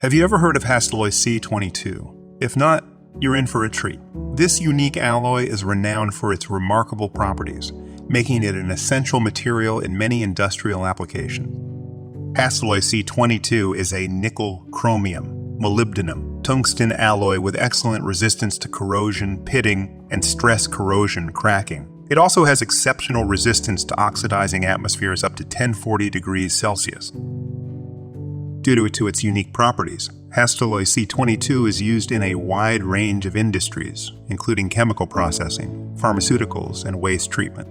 Have you ever heard of Hastelloy C22? If not, you're in for a treat. This unique alloy is renowned for its remarkable properties, making it an essential material in many industrial applications. Hastelloy C22 is a nickel-chromium-molybdenum-tungsten alloy with excellent resistance to corrosion, pitting, and stress corrosion cracking. It also has exceptional resistance to oxidizing atmospheres up to 1040 degrees Celsius. Due to its unique properties, Hastelloy C22 is used in a wide range of industries, including chemical processing, pharmaceuticals, and waste treatment.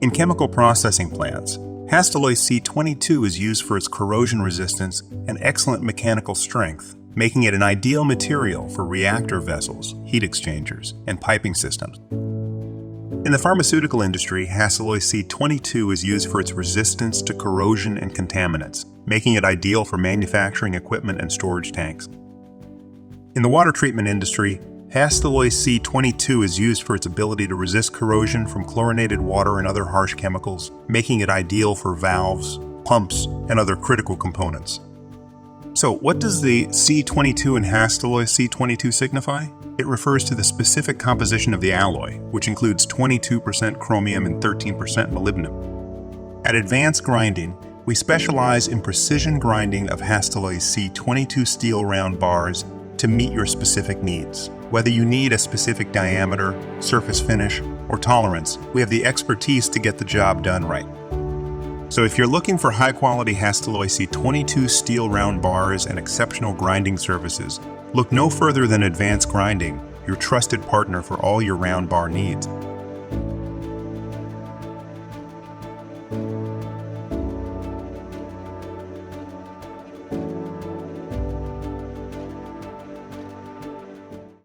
In chemical processing plants, Hastelloy C22 is used for its corrosion resistance and excellent mechanical strength, making it an ideal material for reactor vessels, heat exchangers, and piping systems. In the pharmaceutical industry, Hastelloy C22 is used for its resistance to corrosion and contaminants, making it ideal for manufacturing equipment and storage tanks. In the water treatment industry, Hastelloy C22 is used for its ability to resist corrosion from chlorinated water and other harsh chemicals, making it ideal for valves, pumps, and other critical components. So, what does the C22 in Hastelloy C22 signify? It refers to the specific composition of the alloy, which includes 22% chromium and 13% molybdenum. At Advanced Grinding, we specialize in precision grinding of Hastelloy C22 steel round bars to meet your specific needs. Whether you need a specific diameter, surface finish, or tolerance, we have the expertise to get the job done right. So if you're looking for high-quality Hastelloy C22 steel round bars and exceptional grinding services, look no further than Advanced Grinding, your trusted partner for all your round bar needs.